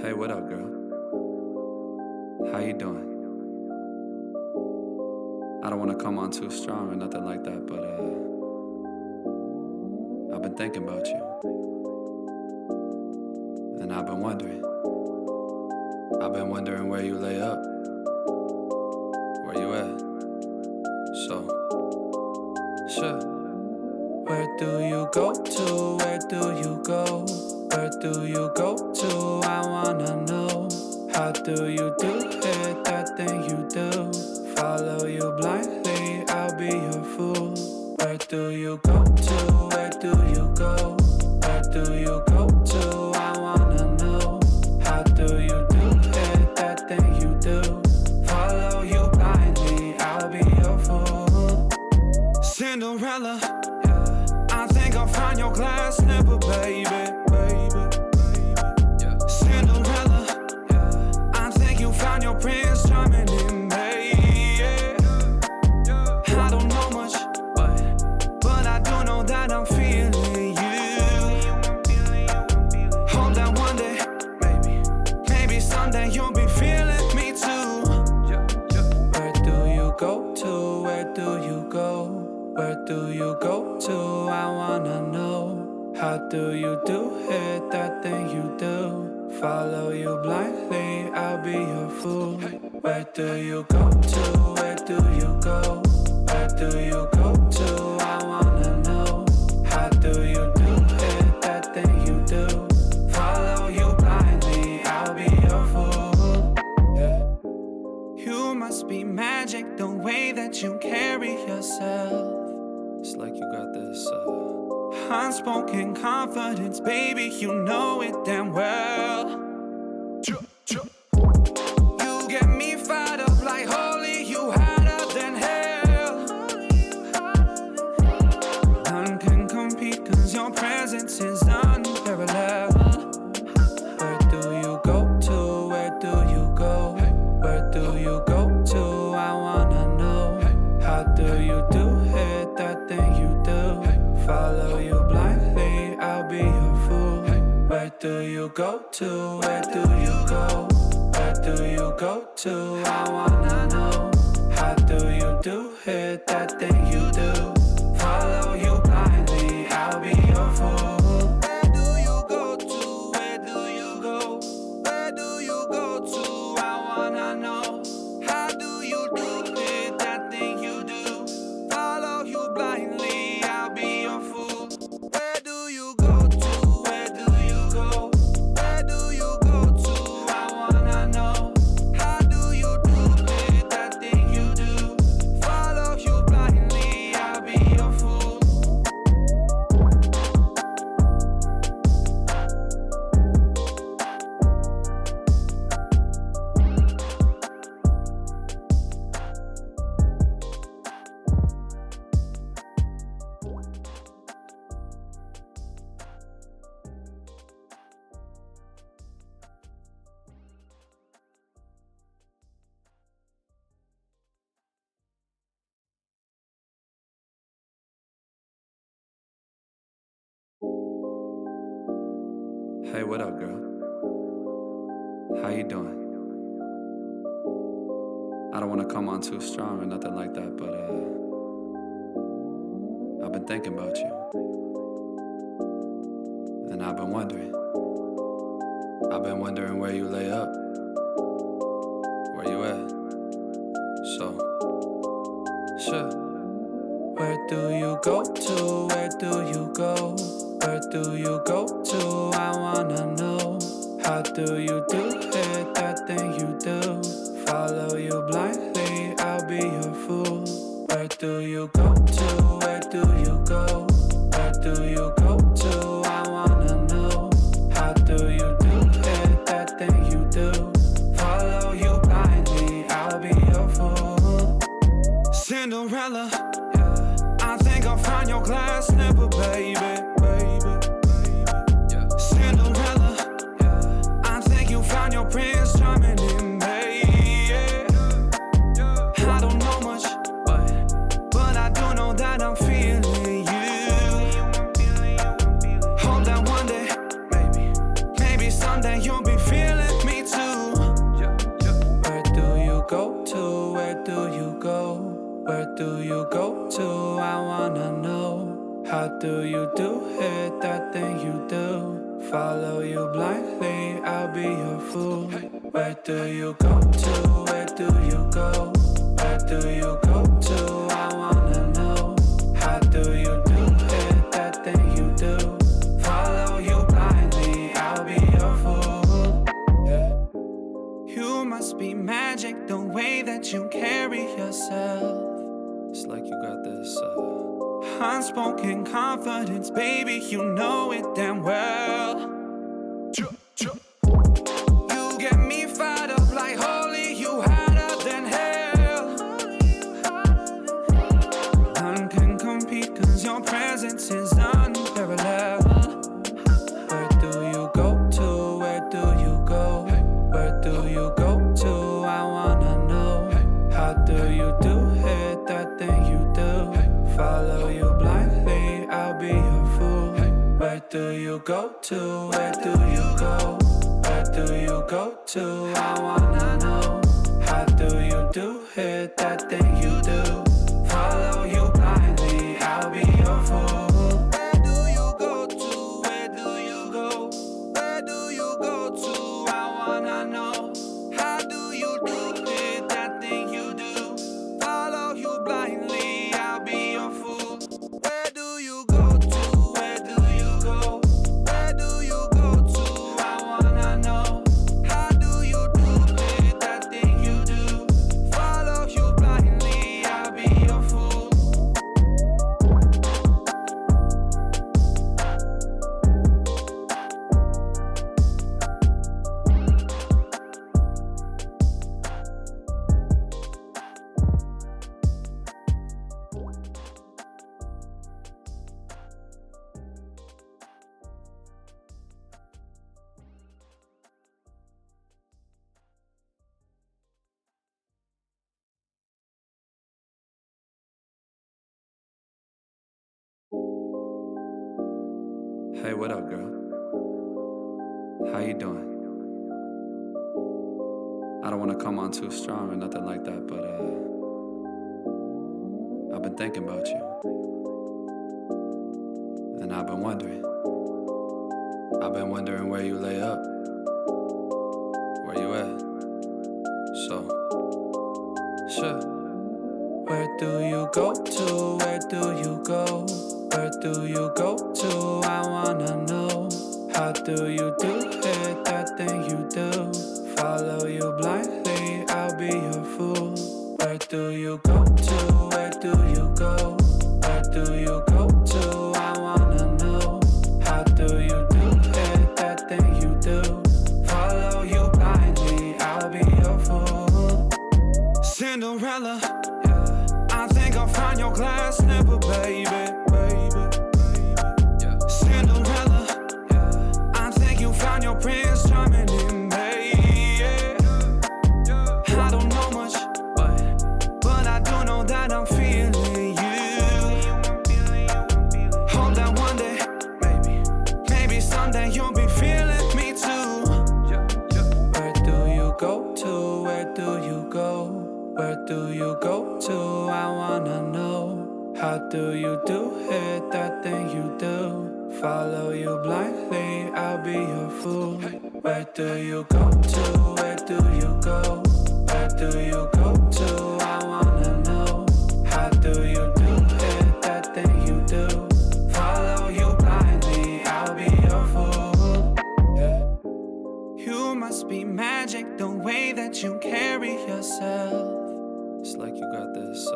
Hey, what up, girl? How you doing? I don't wanna come on too strong or nothing like that, but I've been thinking about you. And I've been wondering where you lay up. Where you at? So, sure. Where do you go to? Where do you go? Where do you go to? I wanna know. How do you do it, that thing you do? Follow you blindly, I'll be your fool. Where do you go to? Where do you go? Where do you go to? I wanna know. How do you do it, that thing you do? Follow you blindly, I'll be your fool. Cinderella, I think I'll find your glass slipper, baby. Cinderella, I think you found your prince charming in me. I don't know much, but I do know that I'm feeling you. Hope that one day, maybe someday you'll be feeling me too. Where do you go to? Where do you go? Where do you go to? I wanna know. How do you do it, that thing you do? Follow you blindly, I'll be your fool. Where do you go to? Where do you go? Where do you go to? I wanna know. How do you do it, that thing you do? Follow you blindly, I'll be your fool. You must be magic, the way that you carry yourself. It's like you got this unspoken confidence, baby, you know it damn well. You get me fired up like holy, you hotter than hell. None can compete cause your presence is unparalleled. Where do you go to? Where do you go? Where do you go to? I wanna know. How do you do it, that thing you do? Follow you blindly, I'll be your fool. Where do you go to? Where do you go? Where do you go to? I wanna know. How do you do it, that thing you do? Follow you blindly, I'll be your fool. Where do you go to? Where do you go? Where do you go to? I wanna know. How do you do it, that thing you do? Follow you blindly, I'll be your fool. Where do you go to? Where do you go? Where do you go to? I wanna know. How do you do it, that thing you do? Follow you blindly, I'll be your fool. Hey, what up, girl? How you doing? I don't wanna come on too strong or nothing like that, but I've been thinking about you. And I've been wondering where you lay up. Where you at? So, sure. Where do you go to? Where do you go? Where do you go to? I wanna know. How do you do it, that thing you do? Follow you blindly, I'll be your fool. Where do you go to? Where do you go? Where do you go to? I wanna know. How do you do it, that thing you do? Follow you blindly, I'll be your fool. Cinderella, I think I'll find your glass slipper, baby. Cinderella, I think you found your prince charming in me. I don't know much, but I do know that I'm feeling you. Hope that one day, maybe someday you'll be feeling do you go to? I wanna know. How do you do it, that thing you do? Follow you blindly, I'll be your fool. Where do you go to? Where do you go? Where do you go to? I wanna know. How do you do it, that thing you do? Follow you blindly, I'll be your fool. You must be magic, the way that you carry yourself. It's like you got this unspoken confidence, baby, you know it damn well. You get me fired up like holy, you hotter than hell. None can compete, cause your presence is unparalleled. Where do you go to? Where do you go? Where do you go to? I wanna know. How do you do it, that thing you do? Follow you blindly, I'll be your fool. Where do you go to? Where do you go? Where do you go to? I wanna know. How do you do it, that thing you do? Follow you blindly, I'll be your fool. Where do you go to? Where do you go? Where do you go to? I wanna know. How do you do it, that thing you do? Follow you blindly, I'll be your fool. Where do you go to? Where do you go? Where do you go to? I wanna know. How do you do it, that thing you do? Follow you blindly, I'll be your fool. Hey, what up, girl? How you doing? I don't want to come on too strong or nothing like that, but I've been thinking about you. And I've been wondering. I've been wondering where you lay up. Where you at? So, sure. Where do you go to? Where do you go? Where do you go to? I wanna know. How do you do it, that thing you do? Follow you blindly, I'll be your fool. Where do you go to? Where do you go? Where do you go to? I wanna know. How do you do it, that thing you do? Follow you blindly, I'll be your fool. Cinderella, I think I'll find your glass slipper, baby. Cinderella, I think you found your prince charming in me. I don't know much, but I do know that I'm feeling you. Hope that one day, maybe someday you'll be feeling me too. Where do you go to? Where do you go? Where do you go to? I wanna know. How do you do it, that thing you do? Follow you blindly, I'll be your fool. Where do you go to? Where do you go? Where do you go to? I wanna know. How do you do it, that thing you do? Follow you blindly, I'll be your fool. You must be magic, the way that you carry yourself. It's like you got this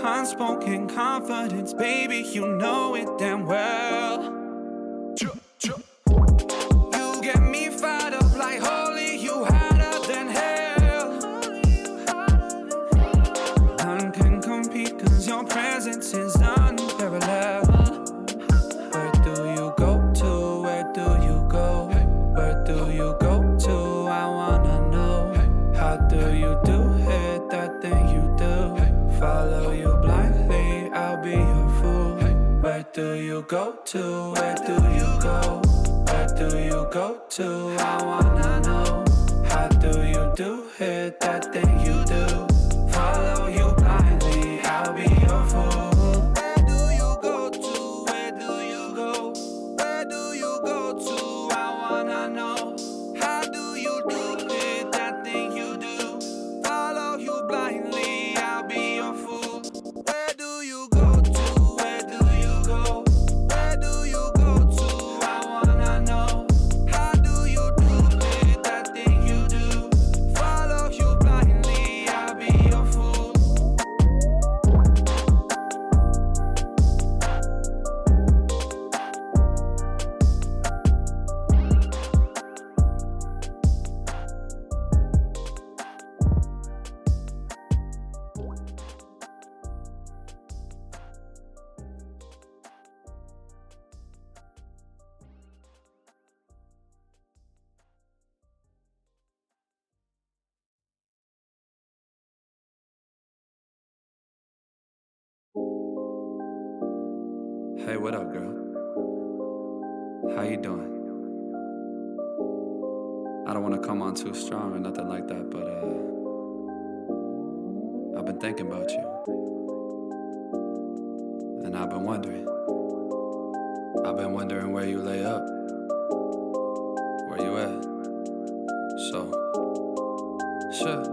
unspoken confidence, baby, you know it damn well. You get me fired up like holy, you hotter than hell. None can compete, cause your presence is unparalleled. Where do you go to? Where do you go? Where do you go to? I wanna know. How do you do it, that thing you do? Follow you blindly, I'll be your fool. Where do you go to? Where do you go? Where do you go to? I wanna know. How do you do it, that thing you do? Follow you blindly, I'll Hey, what up, girl? How you doing? I don't want to come on too strong or nothing like that, but I've been thinking about you. And I've been wondering where you lay up. Where you at? So, sure.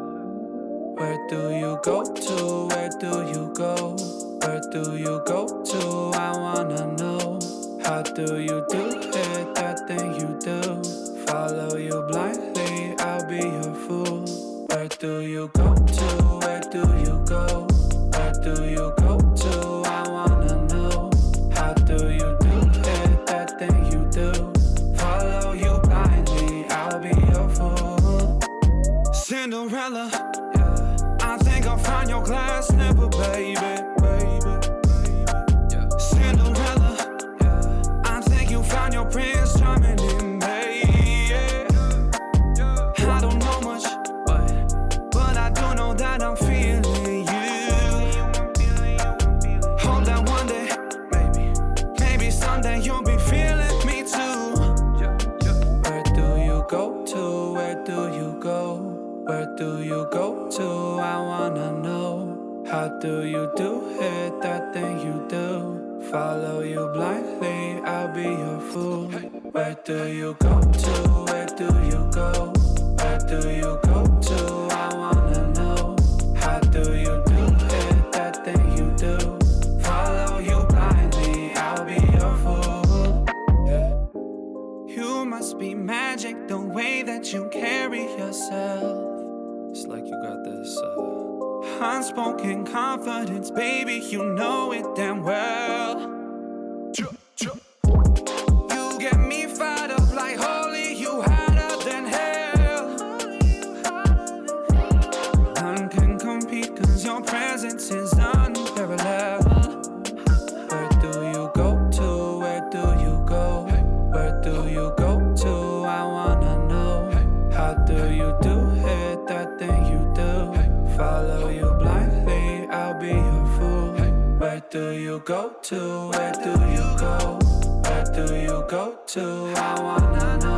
Where do you go to? Where do you go? Where do you go to? I wanna know. How do you do it? That thing you do. Follow you blindly, I'll be your fool. Where do you go to? Where do you go? Where do you go to? I wanna know. How do you do it? That thing you do. Follow you blindly, I'll be your fool. Cinderella, I think I'll find your glass slipper, baby. Cinderella, I think you found your prince charming in me. I don't know much, but I do know that I'm feeling you. Hope that one day, maybe someday you'll be feeling me too. Where do you go to? Where do you go? Where do you go to? I wanna know. How do you do it? That thing you do. Follow you blindly, I'll be your fool. Where do you go to? Where do you go? Where do you go to? I wanna know. How do you do it? That thing you do. Follow you blindly, I'll be your fool. You must be magic, the way that you carry yourself. It's like you got this unspoken confidence, baby, you know it damn well. You get me fired up like holy, you hotter than hell. None can compete, cause your presence is unparalleled. Where do you go to? Where do you go? Where do you go to? I wanna know. How do you do it? That thing you do. Follow you blindly, I'll be your fool. Where do you go to? Where do you go? Where do you go to? I wanna know.